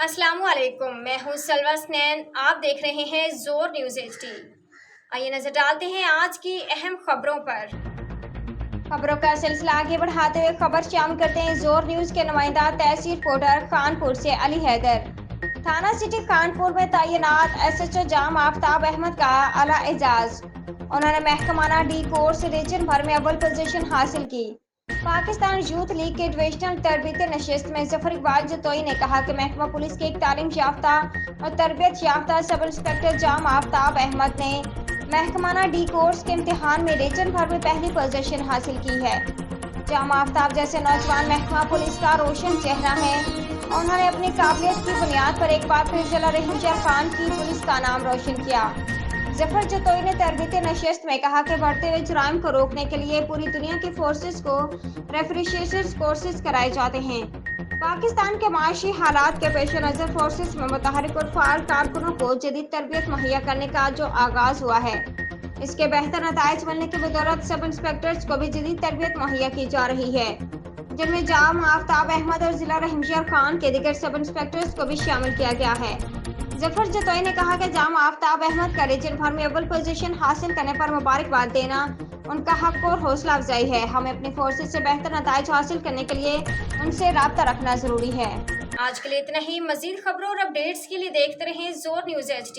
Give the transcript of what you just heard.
अस्सलामु अलैकुम, मैं हूँ सलवा स्नैन। आप देख रहे हैं जोर न्यूज़ HD। आइए नजर डालते हैं आज की अहम खबरों पर। खबरों का सिलसिला आगे बढ़ाते हुए खबर शामिल करते हैं जोर न्यूज़ के नुमाइंदा तहसील रिपोर्टर कानपुर से अली हैदर। थाना सिटी कानपुर में तैनात SHO जाम आफ्ताब अहमद का आला एजाज। उन्होंने महकमाना डी कोर्स रीजन भर में अव्वल पोजीशन हासिल की। पाकिस्तान यूथ लीग के डिविजनल तरबियती नशिस्त में जफर इकबाल जतोई ने कहा कि महकमा पुलिस के एक तालीम याफ्ता और तरबियत याफ्ता सब इंस्पेक्टर जाम आफ्ताब अहमद ने महकमाना डी कोर्स के इम्तिहान में रीजन भर में पहली पोजीशन हासिल की है। जाम आफ्ताब जैसे नौजवान महकमा पुलिस का रोशन चेहरा है। उन्होंने अपनी काबिलियत की बुनियाद पर एक बार फिर जिला रहमशहर खान की पुलिस का नाम रोशन किया। जफर जतोई ने तरबियती नशिस्त में कहा कि बढ़ते हुए जुराइम को रोकने के लिए पूरी दुनिया के फोर्सेस को रेफ्रिजरेशन कोर्सेज कराए जाते हैं। पाकिस्तान के माशी हालात के पेश नज़र फोर्सेस में मुतहरिक और फाल कारकुनों को जदीद तरबियत मुहैया करने का जो आगाज हुआ है, इसके बेहतर नताइज मिलने की बदौलत सब इंस्पेक्टर्स को भी जदीद तरबियत मुहैया की जा रही है, जिनमें जाम आफ्ताब अहमद और जिला रहमशहर खान के दीगर सब इंस्पेक्टर्स को भी शामिल किया गया है। जफर जतोई ने कहा कि जाम आफ्ताब अहमद का रीजन भर में अव्वल पोजीशन हासिल करने पर मुबारकबाद देना उनका हक और हौसला अफजाई है। हमें अपनी फोर्सेस से बेहतर नताइज हासिल करने के लिए उनसे राब्ता रखना जरूरी है। आज के लिए इतना ही। मजीद खबरों और अपडेट्स के लिए देखते रहें जोर न्यूज़ HD।